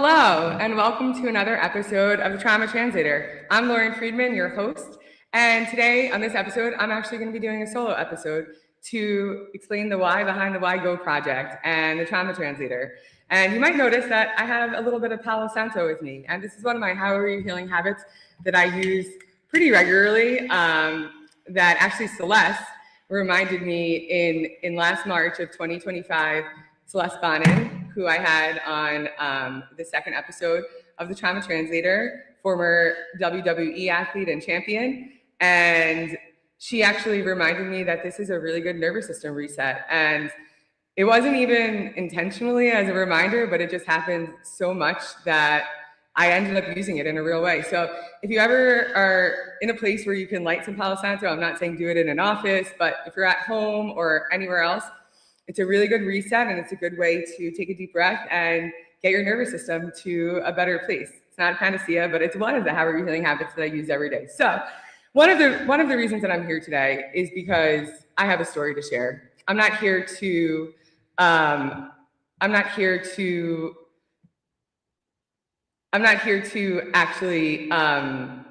Hello, and welcome to another episode of the Trauma Translator. I'm Lauren Friedman, your host, and today on this episode, I'm actually going to be doing a solo episode to explain the why behind the Why Go project and the Trauma Translator. And you might notice that I have a little bit of Palo Santo with me, and this is one of my How Are You Healing habits that I use pretty regularly, that actually Celeste reminded me in last March of 2025, Celeste Bonin, who I had on the second episode of the Trauma Translator, former WWE athlete and champion. And she actually reminded me that this is a really good nervous system reset. And it wasn't even intentionally as a reminder, but it just happened so much that I ended up using it in a real way. So if you ever are in a place where you can light some Palo Santo, I'm not saying do it in an office, but if you're at home or anywhere else, it's a really good reset, and it's a good way to take a deep breath and get your nervous system to a better place. It's not a panacea, but it's one of the How Are You Healing habits that I use every day. So one of the reasons that I'm here today is because I have a story to share. I'm not here to actually, I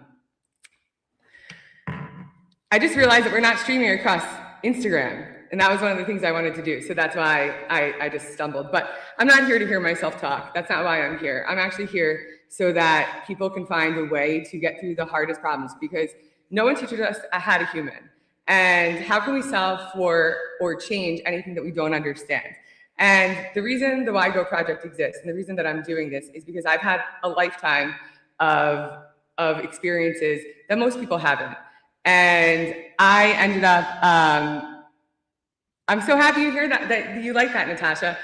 just realized that we're not streaming across Instagram. And that was one of the things I wanted to do. So that's why I just stumbled. But I'm not here to hear myself talk. That's not why I'm here. I'm actually here so that people can find a way to get through the hardest problems, because no one teaches us how to human. And how can we solve for or change anything that we don't understand? And the reason the Why Go project exists, and the reason that I'm doing this, is because I've had a lifetime of experiences that most people haven't. And I ended up, I'm so happy you hear that you like that, Natasha.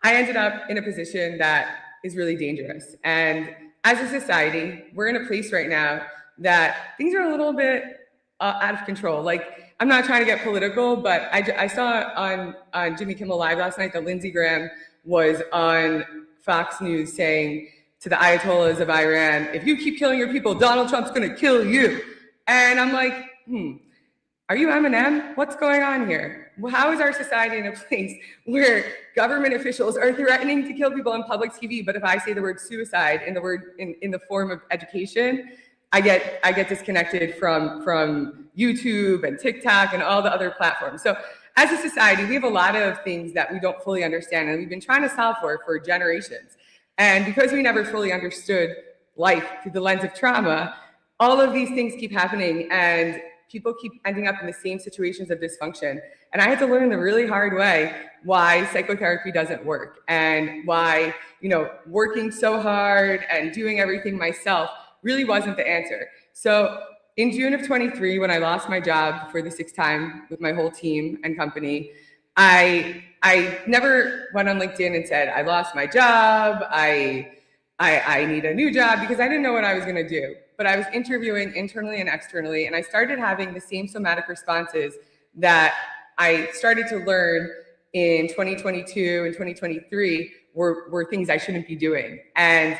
I ended up in a position that is really dangerous. And as a society, we're in a place right now that things are a little bit out of control. Like, I'm not trying to get political, but I saw on Jimmy Kimmel Live last night that Lindsey Graham was on Fox News saying to the Ayatollahs of Iran, if you keep killing your people, Donald Trump's gonna kill you. And I'm like, are you Eminem? What's going on here? How is our society in a place where government officials are threatening to kill people on public TV, but if I say the word suicide in the form of education, I get disconnected from YouTube and TikTok and all the other platforms. So as a society, we have a lot of things that we don't fully understand, and we've been trying to solve for generations. And because we never fully understood life through the lens of trauma, all of these things keep happening, and people keep ending up in the same situations of dysfunction. And I had to learn the really hard way why psychotherapy doesn't work, and why, working so hard and doing everything myself really wasn't the answer. So in June of 23, when I lost my job for the 6th time with my whole team and company, I never went on LinkedIn and said, I lost my job, I need a new job, because I didn't know what I was gonna do. But I was interviewing internally and externally, and I started having the same somatic responses that I started to learn in 2022 and 2023 were things I shouldn't be doing. And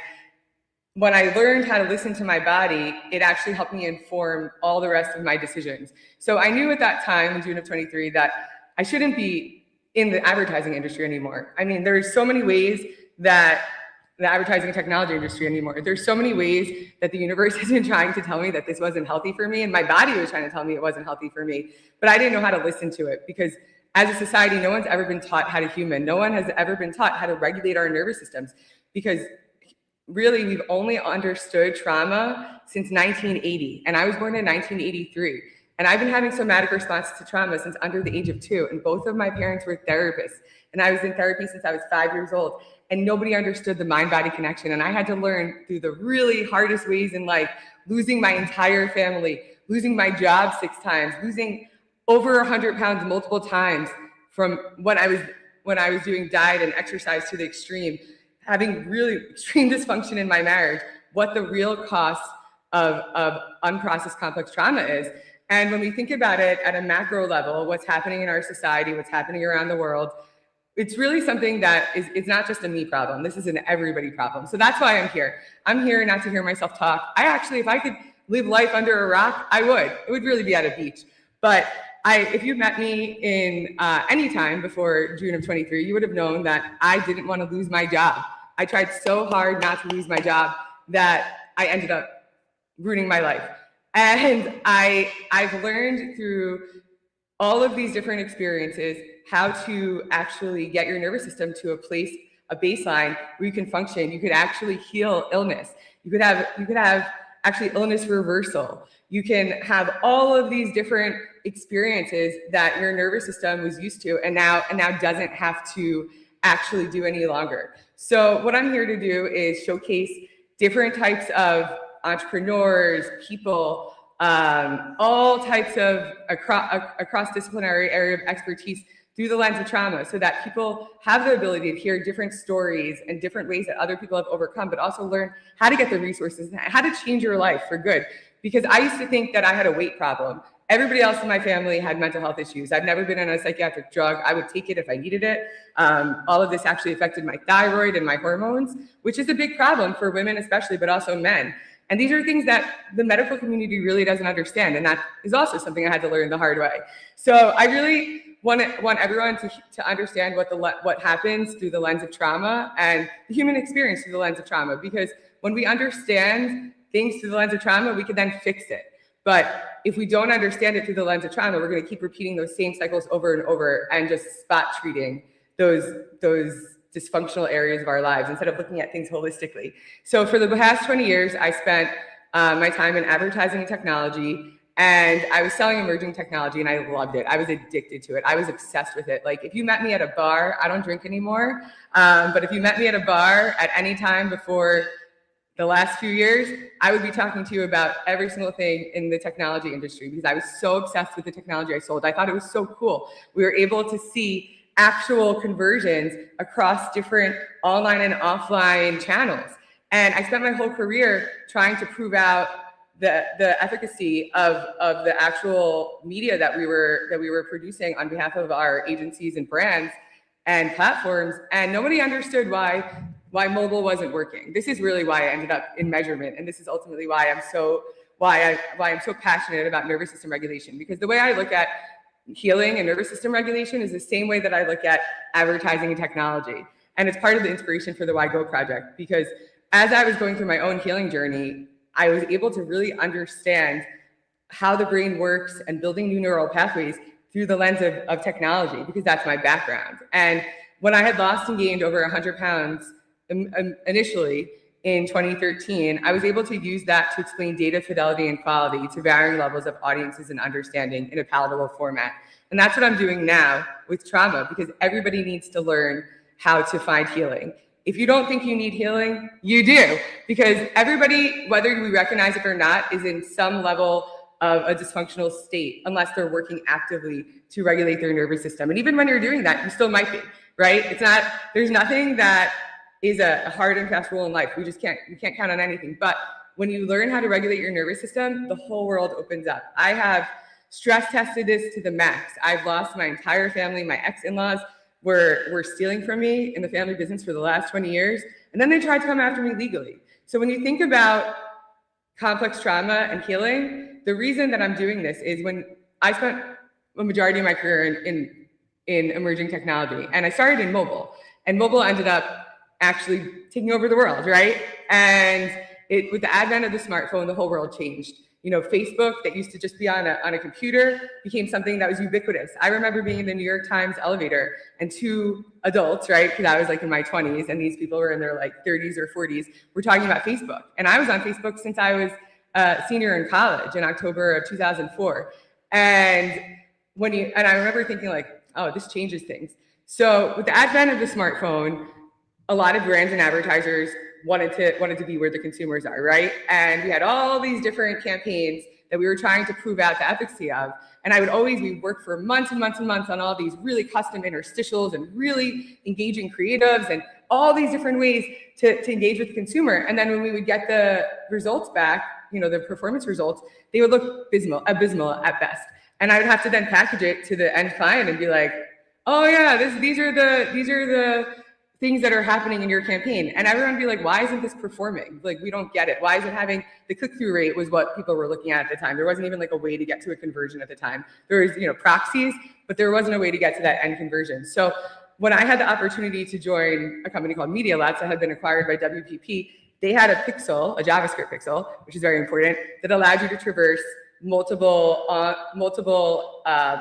when I learned how to listen to my body, it actually helped me inform all the rest of my decisions. So I knew at that time, in June of 23, that I shouldn't be in the advertising industry anymore. I mean, there's so many ways that the advertising and technology industry anymore. There's so many ways that the universe has been trying to tell me that this wasn't healthy for me, and my body was trying to tell me it wasn't healthy for me, but I didn't know how to listen to it, because as a society, no one's ever been taught how to human. No one has ever been taught how to regulate our nervous systems, because really we've only understood trauma since 1980, and I was born in 1983. And I've been having somatic responses to trauma since under the age of 2, and both of my parents were therapists, and I was in therapy since I was 5 years old. And nobody understood the mind-body connection. And I had to learn through the really hardest ways in life, losing my entire family, losing my job 6 times, losing over 100 pounds multiple times from when I was doing diet and exercise to the extreme, having really extreme dysfunction in my marriage, what the real cost of unprocessed complex trauma is. And when we think about it at a macro level, what's happening in our society, what's happening around the world, it's really something that it's not just a me problem. This is an everybody problem. So that's why I'm here. I'm here not to hear myself talk. I actually, if I could live life under a rock, I would. It would really be at a beach. But if you met me in any time before June of 23, you would have known that I didn't want to lose my job. I tried so hard not to lose my job that I ended up ruining my life. And I've learned through all of these different experiences how to actually get your nervous system to a baseline where you can function. You could actually heal illness. You could have actually illness reversal. You can have all of these different experiences that your nervous system was used to and now doesn't have to actually do any longer. So what I'm here to do is showcase different types of entrepreneurs, people, all types of across disciplinary area of expertise through the lens of trauma, so that people have the ability to hear different stories and different ways that other people have overcome, but also learn how to get the resources and how to change your life for good. Because I used to think that I had a weight problem. Everybody else in my family had mental health issues. I've never been on a psychiatric drug. I would take it if I needed it. All of this actually affected my thyroid and my hormones, which is a big problem for women especially, but also men. And these are things that the medical community really doesn't understand. And that is also something I had to learn the hard way. So I really want everyone to understand what happens through the lens of trauma and the human experience through the lens of trauma. Because when we understand things through the lens of trauma, we can then fix it. But if we don't understand it through the lens of trauma, we're going to keep repeating those same cycles over and over and just spot treating those dysfunctional areas of our lives instead of looking at things holistically. So for the past 20 years, I spent my time in advertising and technology, and I was selling emerging technology, and I loved it. I was addicted to it. I was obsessed with it. Like, if you met me at a bar, I don't drink anymore, but if you met me at a bar at any time before the last few years, I would be talking to you about every single thing in the technology industry because I was so obsessed with the technology I sold. I thought it was so cool. We were able to see actual conversions across different online and offline channels. And I spent my whole career trying to prove out the efficacy of the actual media that we were producing on behalf of our agencies and brands and platforms. And nobody understood why mobile wasn't working. This is really why I ended up in measurement. And this is ultimately why I'm so passionate about nervous system regulation, because the way I look at healing and nervous system regulation is the same way that I look at advertising and technology. And it's part of the inspiration for the Why Go project, because as I was going through my own healing journey, I was able to really understand how the brain works and building new neural pathways through the lens of technology, because that's my background. And when I had lost and gained over 100 pounds initially in 2013, I was able to use that to explain data fidelity and quality to varying levels of audiences and understanding in a palatable format. And that's what I'm doing now with trauma, because everybody needs to learn how to find healing. If you don't think you need healing, you do, because everybody, whether we recognize it or not, is in some level of a dysfunctional state, unless they're working actively to regulate their nervous system. And even when you're doing that, you still might be, right? There's nothing that is a hard and fast rule in life. You can't count on anything. But when you learn how to regulate your nervous system, the whole world opens up. I have stress tested this to the max. I've lost my entire family. My ex-in-laws were stealing from me in the family business for the last 20 years. And then they tried to come after me legally. So when you think about complex trauma and healing, the reason that I'm doing this is when I spent a majority of my career in emerging technology, and I started in mobile, and mobile ended up actually taking over the world, right? And with the advent of the smartphone, the whole world changed. You know, Facebook, that used to just be on a computer, became something that was ubiquitous. I remember being in the New York Times elevator and two adults, right? Because I was like in my 20s and these people were in their like 30s or 40s, were talking about Facebook. And I was on Facebook since I was a senior in college in October of 2004. And I remember thinking like, oh, this changes things. So with the advent of the smartphone, a lot of brands and advertisers wanted to be where the consumers are, right? And we had all these different campaigns that we were trying to prove out the efficacy of. And we worked for months and months and months on all these really custom interstitials and really engaging creatives and all these different ways to engage with the consumer. And then when we would get the results back, the performance results, they would look abysmal at best. And I would have to then package it to the end client and be like, oh yeah, these are the things that are happening in your campaign. And everyone would be like, why isn't this performing? Like, we don't get it. Why is it having the click-through rate was what people were looking at the time. There wasn't even like a way to get to a conversion at the time. There was, proxies, but there wasn't a way to get to that end conversion. So when I had the opportunity to join a company called MediaLabs that had been acquired by WPP, they had a pixel, a JavaScript pixel, which is very important, that allowed you to traverse multiple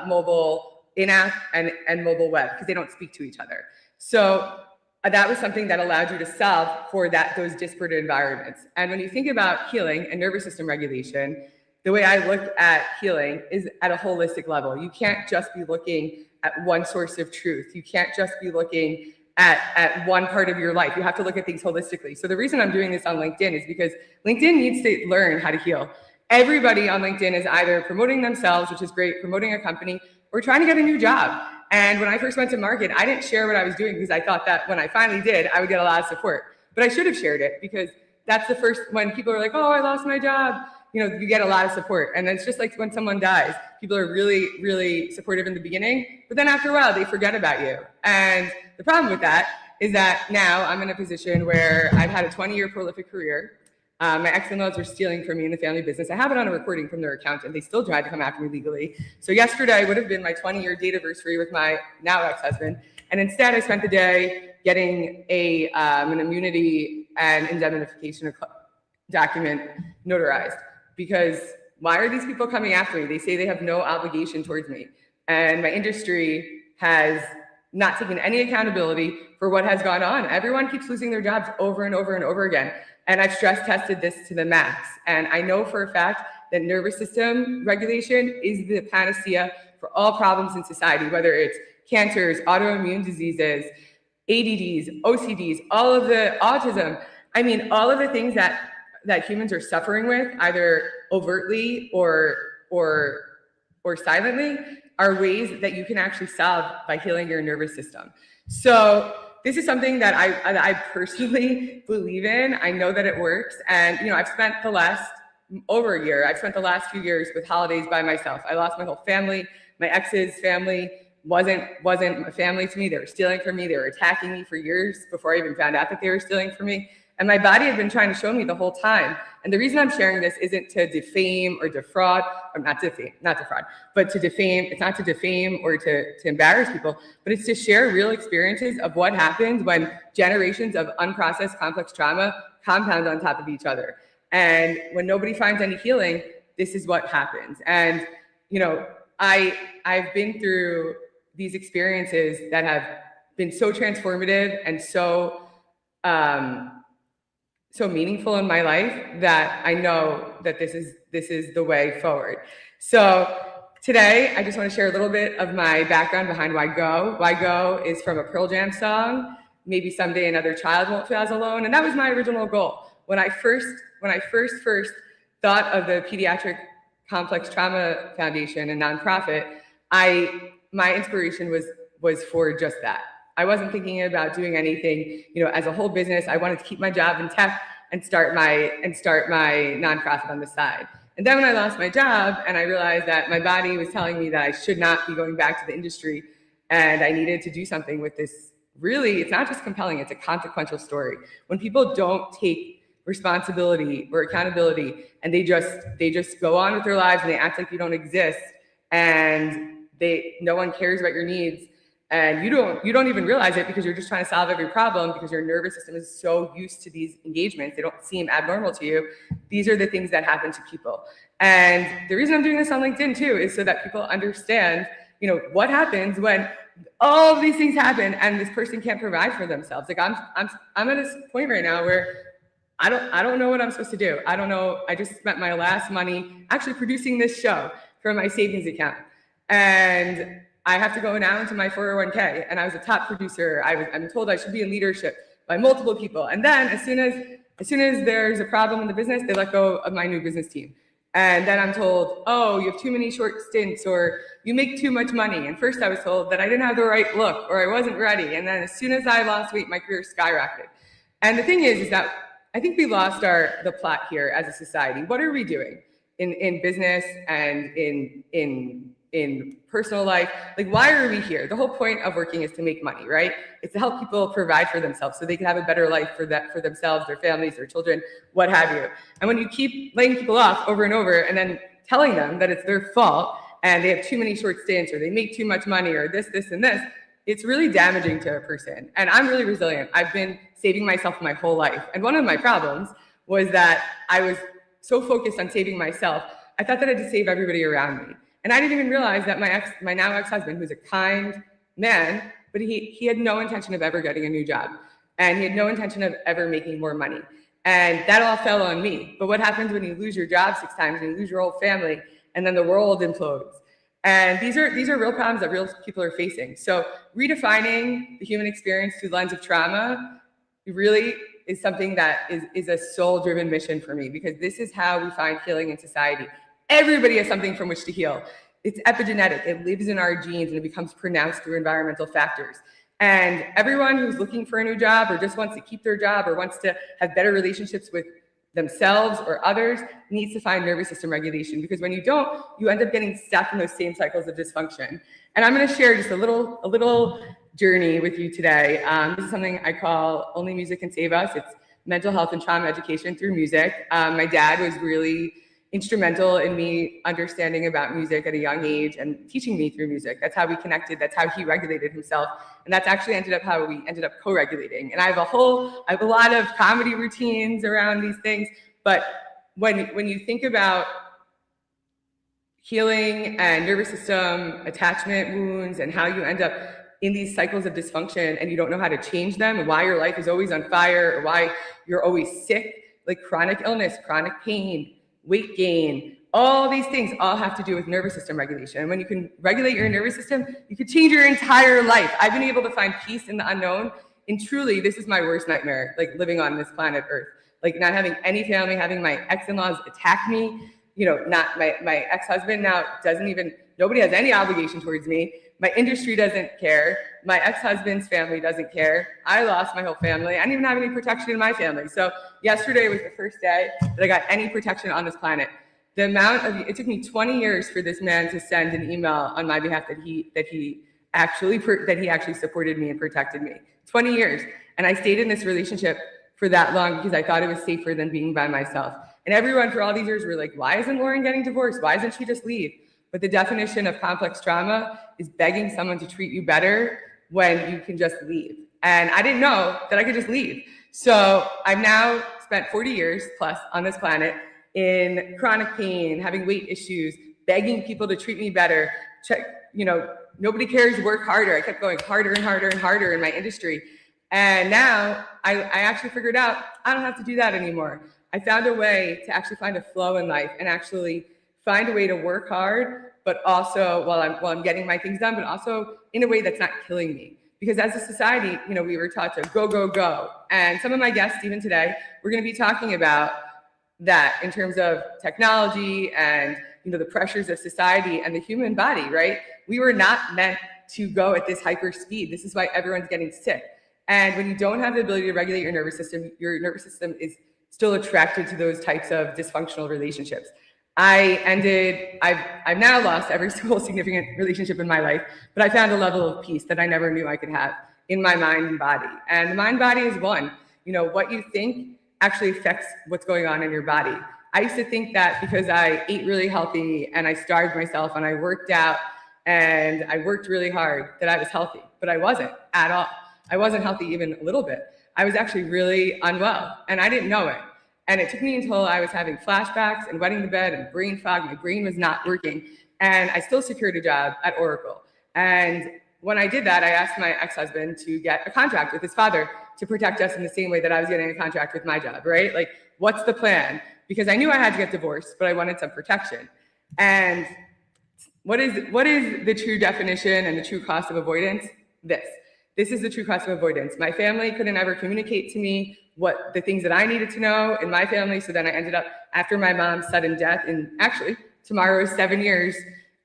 mobile in-app and mobile web, because they don't speak to each other. So that was something that allowed you to solve for those disparate environments. And when you think about healing and nervous system regulation, the way I look at healing is at a holistic level. You can't just be looking at one source of truth. You can't just be looking at one part of your life. You have to look at things holistically. So the reason I'm doing this on LinkedIn is because LinkedIn needs to learn how to heal. Everybody on LinkedIn is either promoting themselves, which is great, promoting a company, or trying to get a new job. And when I first went to market, I didn't share what I was doing because I thought that when I finally did, I would get a lot of support. But I should have shared it, because that's the first, when people are like, oh, I lost my job, you get a lot of support. And then it's just like when someone dies, people are really, really supportive in the beginning, but then after a while, they forget about you. And the problem with that is that now I'm in a position where I've had a 20-year prolific career. My ex-in-laws were stealing from me in the family business. I have it on a recording from their accountant. They still tried to come after me legally. So yesterday would have been my 20-year date anniversary with my now ex-husband. And instead I spent the day getting an immunity and indemnification document notarized. Because why are these people coming after me? They say they have no obligation towards me. And my industry has not taken any accountability for what has gone on. Everyone keeps losing their jobs over and over and over again. And I've stress tested this to the max. And I know for a fact that nervous system regulation is the panacea for all problems in society, whether it's cancers, autoimmune diseases, ADDs, OCDs, all of the autism. I mean, all of the things that humans are suffering with, either overtly or silently, are ways that you can actually solve by healing your nervous system. So this is something that I personally believe in. I know that it works. And, I've spent the last few years with holidays by myself. I lost my whole family. My ex's family wasn't a family to me. They were stealing from me. They were attacking me for years before I even found out that they were stealing from me. And my body had been trying to show me the whole time. And the reason I'm sharing this isn't to defame or defraud, or not defraud, but to defame. It's not to defame or to embarrass people, but it's to share real experiences of what happens when generations of unprocessed complex trauma compound on top of each other. And when nobody finds any healing, this is what happens. And, I've been through these experiences that have been so transformative and so meaningful in my life that I know that this is the way forward. So today, I just want to share a little bit of my background behind Why Go. Why Go is from a Pearl Jam song, Maybe Someday Another Child Won't Feel As Alone. And that was my original goal. When I first thought of the Pediatric Complex Trauma Foundation and nonprofit, my inspiration was for just that. I wasn't thinking about doing anything, as a whole business. I wanted to keep my job in tech and start my nonprofit on the side. And then when I lost my job and I realized that my body was telling me that I should not be going back to the industry and I needed to do something with this, really, it's not just compelling, it's a consequential story. When people don't take responsibility or accountability and they just go on with their lives and they act like you don't exist and no one cares about your needs, and you don't even realize it because you're just trying to solve every problem because your nervous system is so used to these engagements, they don't seem abnormal to you. These are the things that happen to people. And the reason I'm doing this on LinkedIn too is so that people understand, what happens when all of these things happen and this person can't provide for themselves. Like I'm at this point right now where I don't know what I'm supposed to do. I don't know. I just spent my last money actually producing this show from my savings account. And I have to go now into my 401k, and I was a top producer. I'm told I should be in leadership by multiple people. And then as soon as there's a problem in the business, they let go of my new business team. And then I'm told, oh, you have too many short stints, or you make too much money. And first I was told that I didn't have the right look, or I wasn't ready. And then as soon as I lost weight, my career skyrocketed. And the thing is that I think we lost the plot here as a society. What are we doing in business and in personal life? Like, why are we here? The whole point of working is to make money, right? It's to help people provide for themselves so they can have a better life for themselves, their families, their children, what have you. And when you keep laying people off over and over and then telling them that it's their fault and they have too many short stints or they make too much money or this, and this, it's really damaging to a person. And I'm really resilient. I've been saving myself my whole life. And one of my problems was that I was so focused on saving myself, I thought that I had to save everybody around me. And I didn't even realize that my now ex-husband, who's a kind man, but he had no intention of ever getting a new job. And he had no intention of ever making more money. And that all fell on me. But what happens when you lose your job 6 times and you lose your whole family and then the world implodes? And these are real problems that real people are facing. So redefining the human experience through the lens of trauma really is something that is a soul-driven mission for me, because this is how we find healing in society. Everybody has something from which to heal. It's epigenetic. It lives in our genes and it becomes pronounced through environmental factors. And everyone who's looking for a new job or just wants to keep their job or wants to have better relationships with themselves or others needs to find nervous system regulation, because when you don't, you end up getting stuck in those same cycles of dysfunction. And I'm going to share just a little journey with you today. This is something I call Only Music Can Save Us. It's mental health and trauma education through music. My dad was really instrumental in me understanding about music at a young age and teaching me through music. That's how we connected. That's how he regulated himself. And that's actually how we ended up co-regulating. And I have a lot of comedy routines around these things. But when you think about healing and nervous system attachment wounds and how you end up in these cycles of dysfunction and you don't know how to change them, and why your life is always on fire, or why you're always sick, like chronic illness, chronic pain, weight gain, all these things all have to do with nervous system regulation. And when you can regulate your nervous system, you can change your entire life. I've been able to find peace in the unknown. And truly, this is my worst nightmare, like living on this planet Earth, like not having any family, having my ex-in-laws attack me, not my ex-husband now nobody has any obligation towards me. My industry doesn't care. My ex-husband's family doesn't care. I lost my whole family. I didn't even have any protection in my family. So yesterday was the first day that I got any protection on this planet. It took me 20 years for this man to send an email on my behalf that he actually supported me and protected me. 20 years. And I stayed in this relationship for that long because I thought it was safer than being by myself. And everyone for all these years were like, why isn't Lauren getting divorced? Why doesn't she just leave? But the definition of complex trauma is begging someone to treat you better when you can just leave. And I didn't know that I could just leave. So I've now spent 40 years plus on this planet in chronic pain, having weight issues, begging people to treat me better. Nobody cares, work harder. I kept going harder and harder and harder in my industry. And now I actually figured out I don't have to do that anymore. I found a way to actually find a flow in life and actually find a way to work hard, but also while I'm getting my things done, but also in a way that's not killing me. Because as a society, we were taught to go, go, go. And some of my guests, even today, we're going to be talking about that in terms of technology and the pressures of society and the human body, right? We were not meant to go at this hyper speed. This is why everyone's getting sick. And when you don't have the ability to regulate your nervous system is still attracted to those types of dysfunctional relationships. I've now lost every single significant relationship in my life, but I found a level of peace that I never knew I could have in my mind and body. And the mind body is one. What you think actually affects what's going on in your body. I used to think that because I ate really healthy and I starved myself and I worked out and I worked really hard that I was healthy, but I wasn't at all. I wasn't healthy even a little bit. I was actually really unwell and I didn't know it. And it took me until I was having flashbacks and wetting the bed and brain fog. My brain was not working. And I still secured a job at Oracle. And when I did that, I asked my ex-husband to get a contract with his father to protect us in the same way that I was getting a contract with my job, right? Like, what's the plan? Because I knew I had to get divorced, but I wanted some protection. And what is the true definition and the true cost of avoidance? This is the true cost of avoidance. My family couldn't ever communicate to me what the things that I needed to know in my family. So then I ended up, after my mom's sudden death, and actually tomorrow is 7 years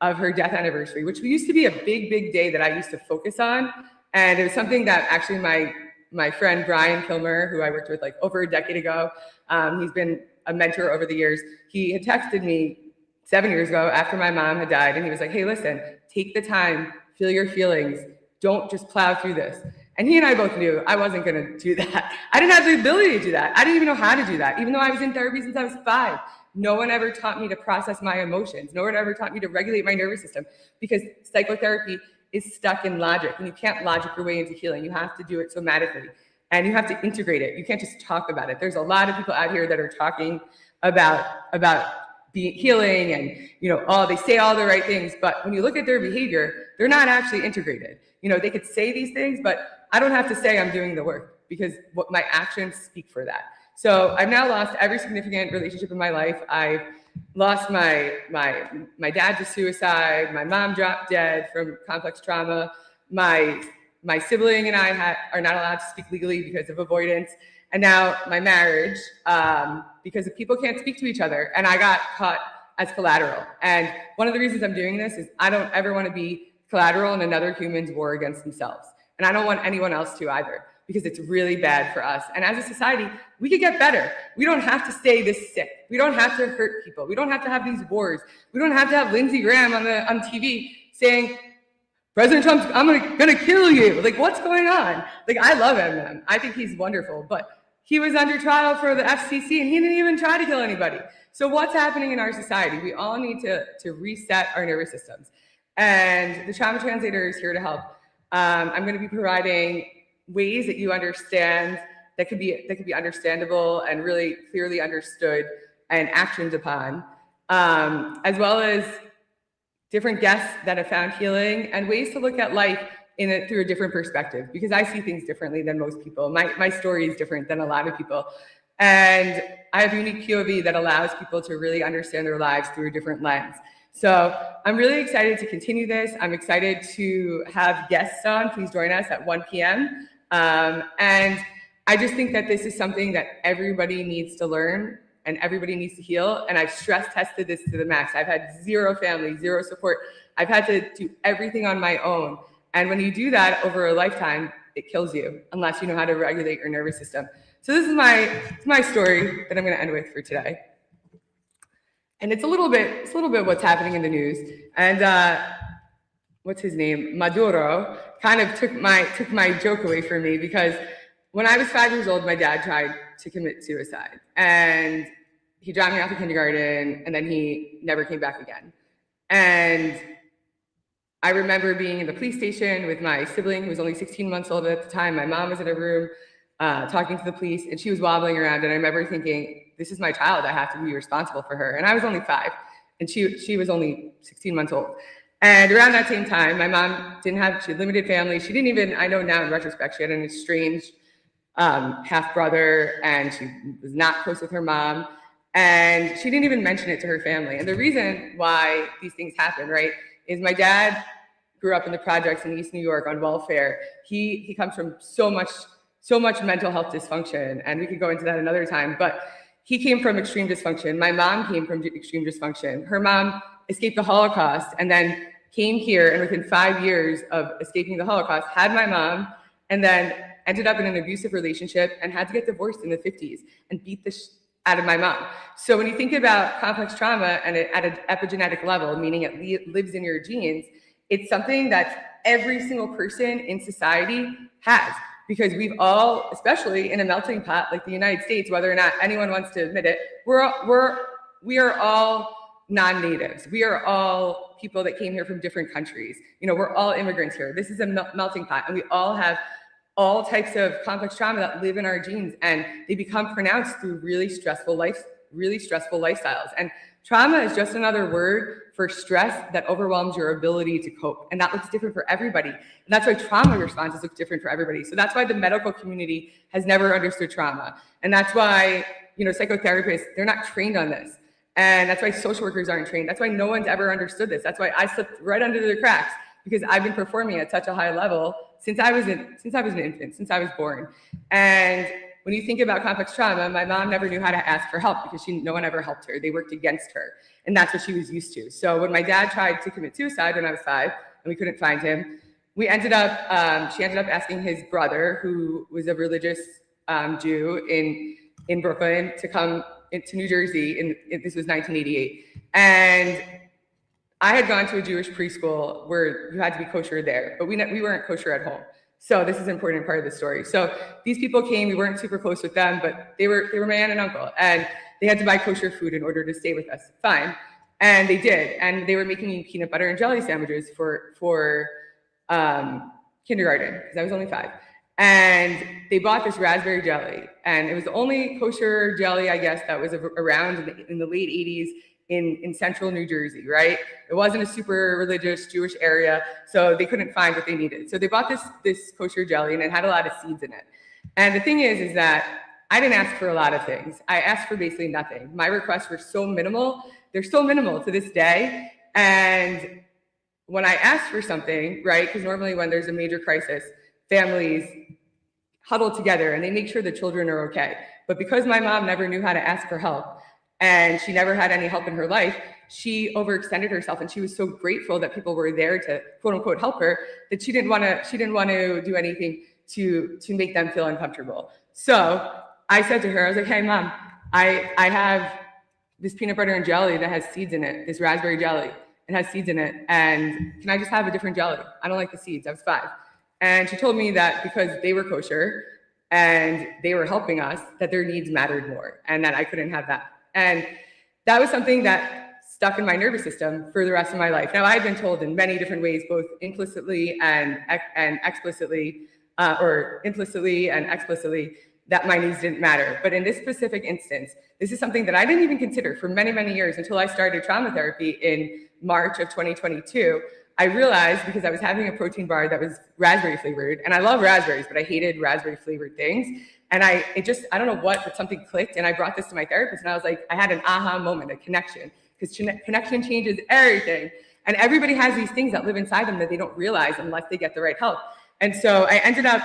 of her death anniversary, which used to be a big, big day that I used to focus on. And it was something that actually my friend Brian Kilmer, who I worked with like over a decade ago, he's been a mentor over the years. He had texted me 7 years ago after my mom had died. And he was like, hey, listen, take the time, feel your feelings. Don't just plow through this. And he and I both knew I wasn't going to do that. I didn't have the ability to do that. I didn't even know how to do that. Even though I was in therapy since I was 5, no one ever taught me to process my emotions. No one ever taught me to regulate my nervous system, because psychotherapy is stuck in logic, and you can't logic your way into healing. You have to do it somatically, and you have to integrate it. You can't just talk about it. There's a lot of people out here that are talking about healing, and they say all the right things, but when you look at their behavior, they're not actually integrated. They could say these things, but I don't have to say I'm doing the work, because what my actions speak for that. So I've now lost every significant relationship in my life. I've lost my dad to suicide. My mom dropped dead from complex trauma. My sibling and I are not allowed to speak legally because of avoidance. And now my marriage, because people can't speak to each other, and I got caught as collateral. And one of the reasons I'm doing this is I don't ever want to be collateral in another human's war against themselves. And I don't want anyone else to either, because it's really bad for us. And as a society, we could get better. We don't have to stay this sick. We don't have to hurt people. We don't have to have these wars. We don't have to have Lindsey Graham on TV saying, President Trump's, I'm gonna kill you. Like, what's going on? Like, I love him. I think he's wonderful, but he was under trial for the FCC and he didn't even try to kill anybody. So what's happening in our society? We all need to reset our nervous systems. And the Trauma Translator is here to help. I'm going to be providing ways that you understand that could be understandable and really clearly understood and actioned upon, as well as different guests that have found healing and ways to look at life through a different perspective, because I see things differently than most people. My story is different than a lot of people. And I have a unique POV that allows people to really understand their lives through a different lens. So I'm really excited to continue this. I'm excited to have guests on. Please join us at 1 p.m. And I just think that this is something that everybody needs to learn and everybody needs to heal. And I've stress tested this to the max. I've had zero family, zero support. I've had to do everything on my own. And when you do that over a lifetime, it kills you unless you know how to regulate your nervous system. So this is my story that I'm going to end with for today. And it's a little bit what's happening in the news. And what's his name? Maduro kind of took my joke away from me, because when I was 5 years old, my dad tried to commit suicide, and he dropped me off at kindergarten, and then he never came back again. And I remember being in the police station with my sibling, who was only 16 months old at the time. My mom was in a room talking to the police, and she was wobbling around. And I remember thinking, this is my child. I have to be responsible for her. And I was only 5, and she was only 16 months old. And around that same time, my mom she had limited family. She didn't even, I know now in retrospect, she had an estranged half brother, and she was not close with her mom. And she didn't even mention it to her family. And the reason why these things happen, right, is my dad grew up in the projects in East New York on welfare. He comes from so much mental health dysfunction, and we could go into that another time, but he came from extreme dysfunction. My mom came from extreme dysfunction. Her mom escaped the Holocaust and then came here, and within 5 years of escaping the Holocaust, had my mom, and then ended up in an abusive relationship and had to get divorced in the 50s and beat the out of my mom. So when you think about complex trauma and at an epigenetic level, meaning it lives in your genes, it's something that every single person in society has, because we've all, especially in a melting pot like the United States, whether or not anyone wants to admit it, we are all non-natives. We are all people that came here from different countries. We're all immigrants here. This is a melting pot, and we all have all types of complex trauma that live in our genes, and they become pronounced through really stressful lifestyles. And trauma is just another word for stress that overwhelms your ability to cope. And that looks different for everybody. And that's why trauma responses look different for everybody. So that's why the medical community has never understood trauma. And that's why, psychotherapists, they're not trained on this. And that's why social workers aren't trained. That's why no one's ever understood this. That's why I slipped right under the cracks, because I've been performing at such a high level since I was an infant, since I was born. And when you think about complex trauma, my mom never knew how to ask for help because no one ever helped her. They worked against her, and that's what she was used to. So when my dad tried to commit suicide when I was 5, and we couldn't find him, she ended up asking his brother, who was a religious Jew in Brooklyn, to come into New Jersey. This was 1988, and I had gone to a Jewish preschool where you had to be kosher there, but we weren't kosher at home. So this is an important part of the story. So these people came, we weren't super close with them, but they were my aunt and uncle, and they had to buy kosher food in order to stay with us. Fine. And they did. And they were making me peanut butter and jelly sandwiches for kindergarten, because I was only 5. And they bought this raspberry jelly, and it was the only kosher jelly, I guess, that was around in the late 80s in central New Jersey, right? It wasn't a super religious Jewish area, so they couldn't find what they needed. So they bought this kosher jelly, and it had a lot of seeds in it. And the thing is that I didn't ask for a lot of things. I asked for basically nothing. My requests were so minimal. They're so minimal to this day. And when I asked for something, right, because normally when there's a major crisis, families huddle together and they make sure the children are okay. But because my mom never knew how to ask for help and she never had any help in her life, she overextended herself, and she was so grateful that people were there to quote unquote help her that she didn't want to do anything to make them feel uncomfortable. So I said to her, I was like, hey mom, I have this peanut butter and jelly that has seeds in it, this raspberry jelly. It has seeds in it, and can I just have a different jelly? I don't like the seeds. I was 5. And she told me that because they were kosher and they were helping us, that their needs mattered more and that I couldn't have that. And that was something that stuck in my nervous system for the rest of my life. Now, I had been told in many different ways, both implicitly and explicitly, or implicitly and explicitly, that my needs didn't matter. But in this specific instance, this is something that I didn't even consider for many, many years until I started trauma therapy in March of 2022. I realized, because I was having a protein bar that was raspberry flavored, and I love raspberries, but I hated raspberry flavored things. And I don't know what, but something clicked, and I brought this to my therapist, and I was like, I had an aha moment, a connection, because connection changes everything. And everybody has these things that live inside them that they don't realize unless they get the right help. And so I ended up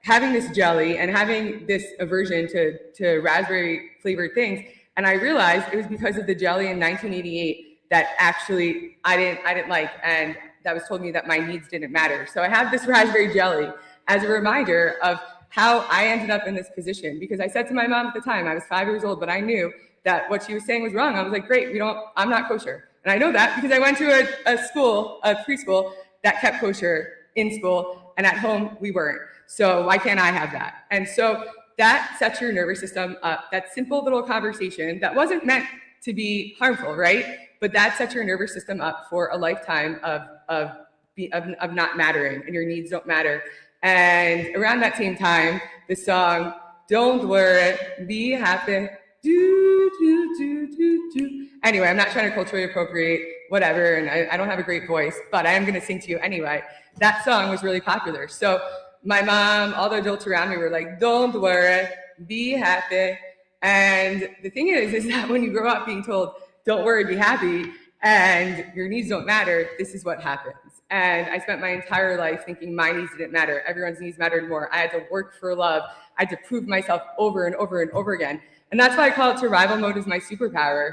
having this jelly and having this aversion to raspberry flavored things. And I realized it was because of the jelly in 1988 that actually I didn't like, and that was told me that my needs didn't matter. So I have this raspberry jelly as a reminder of how I ended up in this position, because I said to my mom at the time, I was 5 years old, but I knew that what she was saying was wrong. I was like, great, I'm not kosher. And I know that because I went to a preschool that kept kosher in school, and at home we weren't. So why can't I have that? And so that sets your nervous system up. That simple little conversation that wasn't meant to be harmful, right? But that sets your nervous system up for a lifetime of not mattering, and your needs don't matter. And around that same time, the song "Don't Worry, Be Happy," do do do do do. Anyway, I'm not trying to culturally appropriate whatever, and I don't have a great voice, but I am going to sing to you anyway. That song was really popular. So my mom, all the adults around me were like, "Don't worry, be happy." And the thing is that when you grow up being told, "Don't worry, be happy," and your needs don't matter, this is what happens. And I spent my entire life thinking my needs didn't matter. Everyone's needs mattered more. I had to work for love. I had to prove myself over and over and over again. And that's why I call it survival mode as my superpower,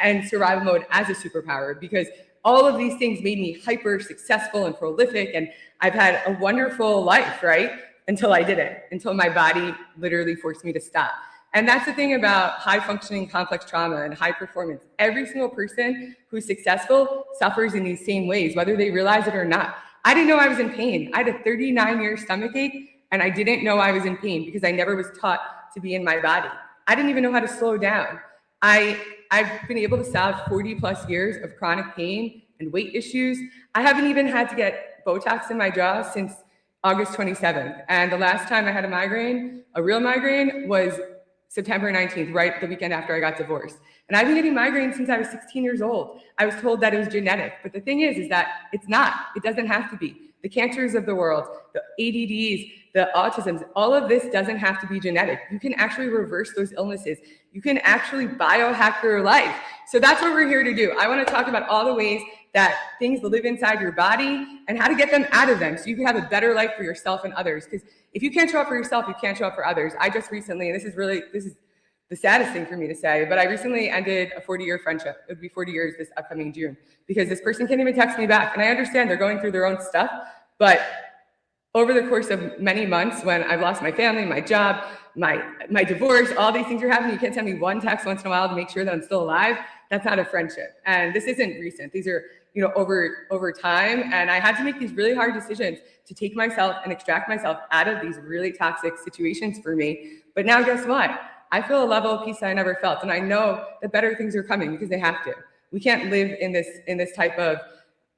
and survival mode as a superpower, because all of these things made me hyper successful and prolific. And I've had a wonderful life, right? Until I didn't, until my body literally forced me to stop. And that's the thing about high functioning complex trauma and high performance. Every single person who's successful suffers in these same ways, whether they realize it or not. I didn't know I was in pain. I had a 39-year stomachache, and I didn't know I was in pain because I never was taught to be in my body. I didn't even know how to slow down. I've been able to solve 40 plus years of chronic pain and weight issues. I haven't even had to get Botox in my jaw since August 27th. And the last time I had a real migraine, was September 19th, right the weekend after I got divorced. And I've been getting migraines since I was 16 years old. I was told that it was genetic, but the thing is that it's not. It doesn't have to be. The cancers of the world, the ADDs, the autisms, all of this doesn't have to be genetic. You can actually reverse those illnesses. You can actually biohack your life. So that's what we're here to do. I want to talk about all the ways that things live inside your body and how to get them out of them so you can have a better life for yourself and others. Because if you can't show up for yourself, you can't show up for others. I just recently, and this is the saddest thing for me to say, but I recently ended a 40-year friendship. It would be 40 years this upcoming June, because this person can't even text me back. And I understand they're going through their own stuff, but over the course of many months, when I've lost my family, my job, my divorce, all these things are happening, you can't send me one text once in a while to make sure that I'm still alive. That's not a friendship. And this isn't recent. These are, over time. And I had to make these really hard decisions to take myself and extract myself out of these really toxic situations for me. But now guess what? I feel a level of peace that I never felt. And I know that better things are coming, because they have to. We can't live in this type of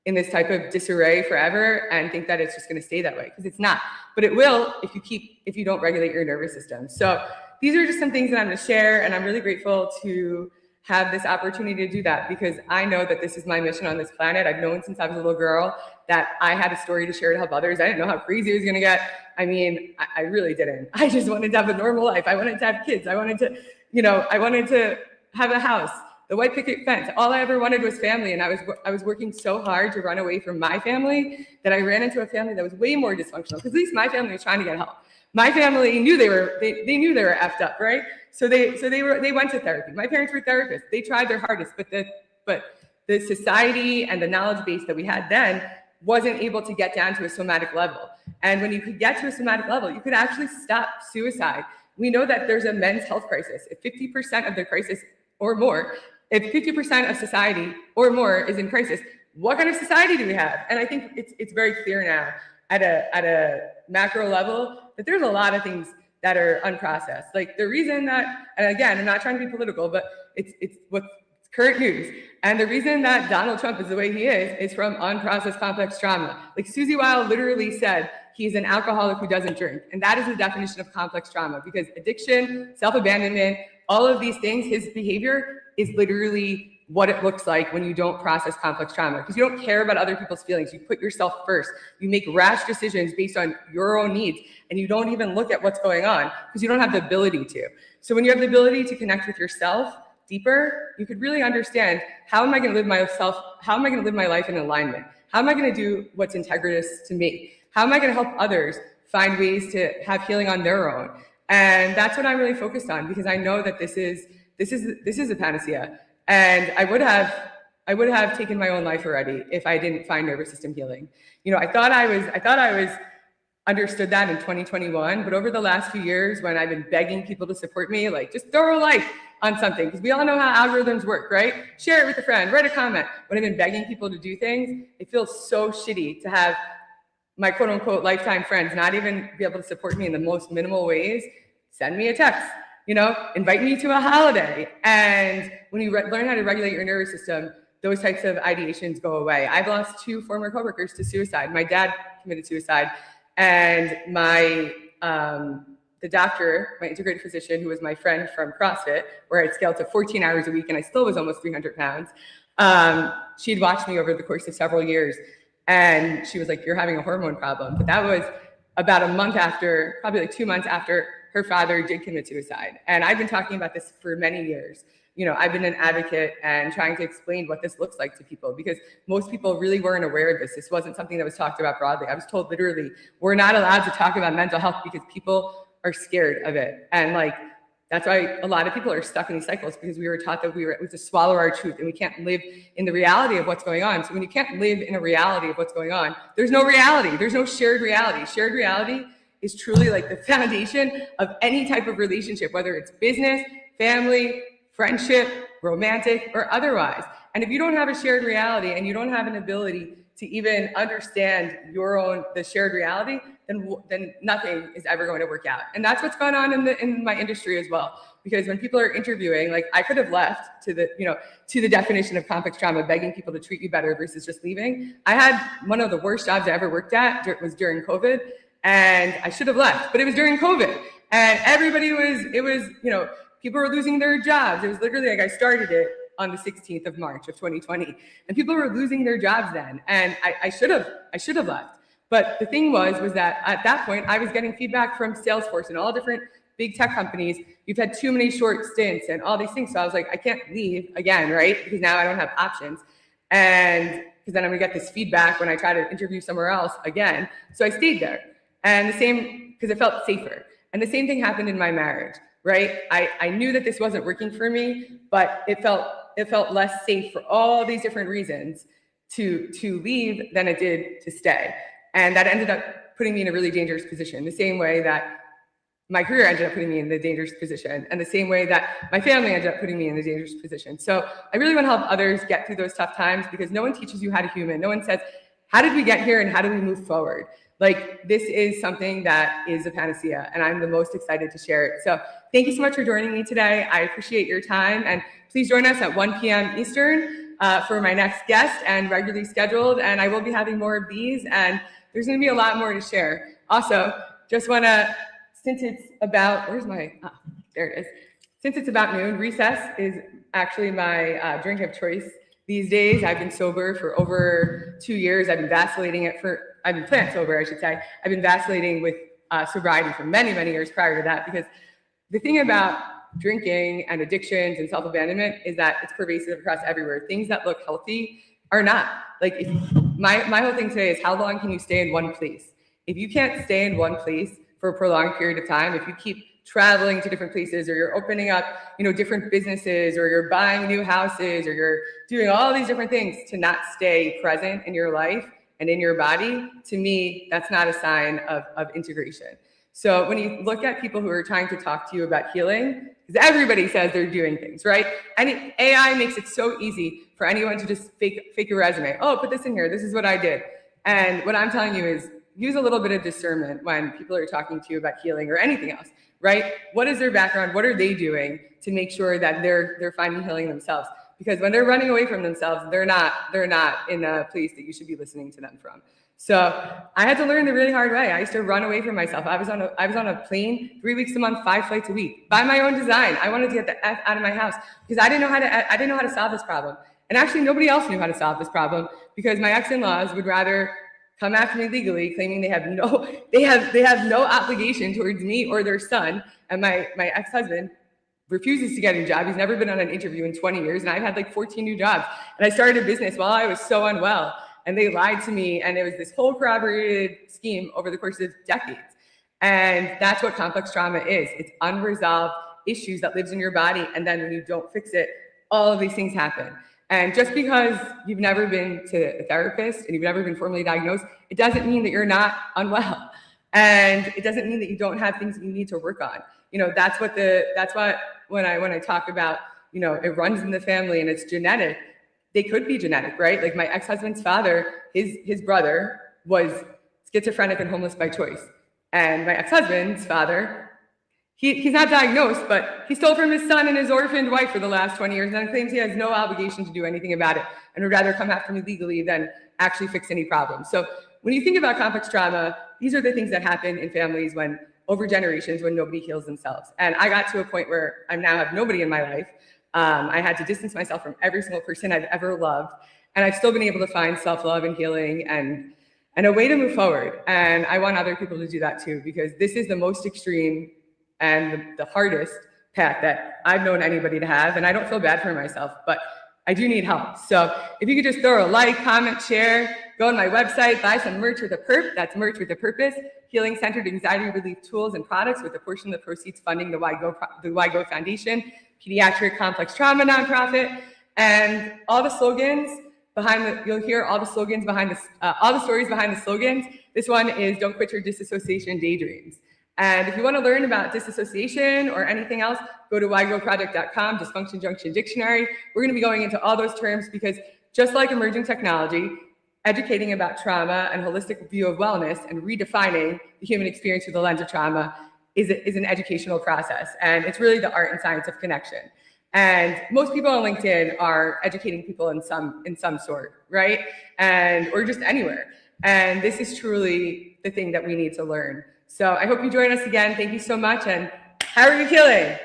in this type of disarray forever and think that it's just going to stay that way, because it's not. But it will if you don't regulate your nervous system. So these are just some things that I'm going to share, and I'm really grateful to have this opportunity to do that, because I know that this is my mission on this planet. I've known since I was a little girl that I had a story to share to help others. I didn't know how crazy it was going to get. I mean, I really didn't. I just wanted to have a normal life. I wanted to have kids. I wanted to have a house, the white picket fence. All I ever wanted was family. And I was working so hard to run away from my family that I ran into a family that was way more dysfunctional, because at least my family was trying to get help. My family knew they knew they were effed up, right? So they went to therapy. My parents were therapists. They tried their hardest, but the society and the knowledge base that we had then wasn't able to get down to a somatic level. And when you could get to a somatic level, you could actually stop suicide. We know that there's a men's health crisis. If 50% of the crisis or more, if 50% of society or more is in crisis, what kind of society do we have? And I think it's very clear now at a macro level that there's a lot of things that are unprocessed. Like the reason that, and again, I'm not trying to be political, but it's what's current news. And the reason that Donald Trump is the way he is from unprocessed complex trauma. Like Susie Weil literally said, he's an alcoholic who doesn't drink. And that is the definition of complex trauma, because addiction, self-abandonment, all of these things, his behavior is literally what it looks like when you don't process complex trauma, because you don't care about other people's feelings. You put yourself first. You make rash decisions based on your own needs, and you don't even look at what's going on because you don't have the ability to. So when you have the ability to connect with yourself deeper, you could really understand, how am I going to live myself? How am I going to live my life in alignment? How am I going to do what's integritous to me? How am I going to help others find ways to have healing on their own? And that's what I'm really focused on, because I know that this is a panacea. And I would have taken my own life already if I didn't find nervous system healing. You know, I thought I was understood that in 2021, but over the last few years, when I've been begging people to support me, like just throw a like on something, because we all know how algorithms work, right? Share it with a friend, write a comment. When I've been begging people to do things, it feels so shitty to have my quote unquote lifetime friends not even be able to support me in the most minimal ways. Send me a text, invite me to a holiday. And when you learn how to regulate your nervous system, those types of ideations go away. I've lost 2 former coworkers to suicide. My dad committed suicide, and the doctor, my integrated physician, who was my friend from CrossFit, where I'd scaled to 14 hours a week and I still was almost 300 pounds. She'd watched me over the course of several years, and she was like, "You're having a hormone problem." But that was about a month after, probably like 2 months after her father did commit suicide. And I've been talking about this for many years. I've been an advocate and trying to explain what this looks like to people, because most people really weren't aware of this. This wasn't something that was talked about broadly. I was told literally, we're not allowed to talk about mental health because people are scared of it. And that's why a lot of people are stuck in these cycles, because we were taught that we were to swallow our truth and we can't live in the reality of what's going on. So when you can't live in a reality of what's going on, there's no reality. There's no shared reality. Shared reality is truly like the foundation of any type of relationship, whether it's business, family, friendship, romantic, or otherwise. And if you don't have a shared reality and you don't have an ability to even understand the shared reality, then nothing is ever going to work out. And that's what's going on in my industry as well. Because when people are interviewing, I could have left to the definition of complex trauma, begging people to treat you better versus just leaving. I had one of the worst jobs I ever worked at. It was during COVID, and I should have left, but it was during COVID, and people were losing their jobs. It was literally like I started it on the 16th of March of 2020, and people were losing their jobs then. And I should have left. But the thing was that at that point, I was getting feedback from Salesforce and all different big tech companies. You've had too many short stints and all these things. So I was like, I can't leave again, right? Because now I don't have options. And because then I'm gonna get this feedback when I try to interview somewhere else again. So I stayed there. And the same, because it felt safer. And the same thing happened in my marriage. Right? I knew that this wasn't working for me, but it felt less safe for all these different reasons to leave than it did to stay. And that ended up putting me in a really dangerous position, the same way that my career ended up putting me in the dangerous position, and the same way that my family ended up putting me in the dangerous position. So I really want to help others get through those tough times, because no one teaches you how to human. No one says, how did we get here and how do we move forward? This is something that is a panacea, and I'm the most excited to share it. So thank you so much for joining me today. I appreciate your time, and please join us at 1 p.m. Eastern for my next guest and regularly scheduled, and I will be having more of these, and there's going to be a lot more to share. Also, just want to, since it's about, there it is. Since it's about noon, recess is actually my drink of choice these days. I've been sober for over 2 years. I've been plant sober, I should say. I've been vacillating with sobriety for many, many years prior to that, because the thing about drinking and addictions and self-abandonment is that it's pervasive across everywhere. Things that look healthy are not. Like, my whole thing today is, how long can you stay in one place? If you can't stay in one place for a prolonged period of time, if you keep traveling to different places, or you're opening up, different businesses, or you're buying new houses, or you're doing all these different things to not stay present in your life and in your body, to me, that's not a sign of integration. So when you look at people who are trying to talk to you about healing, because everybody says they're doing things, right? And AI makes it so easy for anyone to just fake a resume. Oh, put this in here. This is what I did. And what I'm telling you is, use a little bit of discernment when people are talking to you about healing or anything else, right? What is their background? What are they doing to make sure that they're finding healing themselves? Because when they're running away from themselves, they're not in a place that you should be listening to them from. So I had to learn the really hard way. I used to run away from myself. I was on a plane 3 weeks a month, 5 flights a week, by my own design. I wanted to get the F out of my house because I didn't know how to solve this problem. And actually, nobody else knew how to solve this problem, because my ex-in-laws would rather come after me legally, claiming they have no obligation towards me or their son. And my ex-husband refuses to get a job. He's never been on an interview in 20 years, and I've had like 14 new jobs. And I started a business while I was so unwell. And they lied to me, and it was this whole corroborated scheme over the course of decades. And that's what complex trauma is. It's unresolved issues that lives in your body, and then when you don't fix it, all of these things happen. And just because you've never been to a therapist and you've never been formally diagnosed, it doesn't mean that you're not unwell. And it doesn't mean that you don't have things that you need to work on. That's what when I talk about, it runs in the family and it's genetic. They could be genetic, right? Like my ex-husband's father, his brother was schizophrenic and homeless by choice. And my ex-husband's father, he's not diagnosed, but he stole from his son and his orphaned wife for the last 20 years, and claims he has no obligation to do anything about it and would rather come after me legally than actually fix any problems. So when you think about complex trauma, these are the things that happen in families over generations, when nobody heals themselves. And I got to a point where I now have nobody in my life. I had to distance myself from every single person I've ever loved. And I've still been able to find self-love and healing and a way to move forward. And I want other people to do that too, because this is the most extreme and the hardest path that I've known anybody to have. And I don't feel bad for myself, but I do need help. So if you could just throw a like, comment, share, go on my website, buy some merch with a perp. That's merch with a purpose. Healing-centered anxiety relief tools and products, with a portion of the proceeds funding the Why Go Foundation, pediatric complex trauma nonprofit. And all the slogans you'll hear all the slogans behind all the stories behind the slogans. This one is "Don't quit your dissociation daydreams." And if you want to learn about dissociation or anything else, go to whygoproject.com, Dysfunction Junction Dictionary. We're going to be going into all those terms, because just like emerging technology, educating about trauma and holistic view of wellness and redefining the human experience through the lens of trauma is an educational process. And it's really the art and science of connection. And most people on LinkedIn are educating people in some sort, right? Or just anywhere. And this is truly the thing that we need to learn. So I hope you join us again. Thank you so much. And how are you feeling?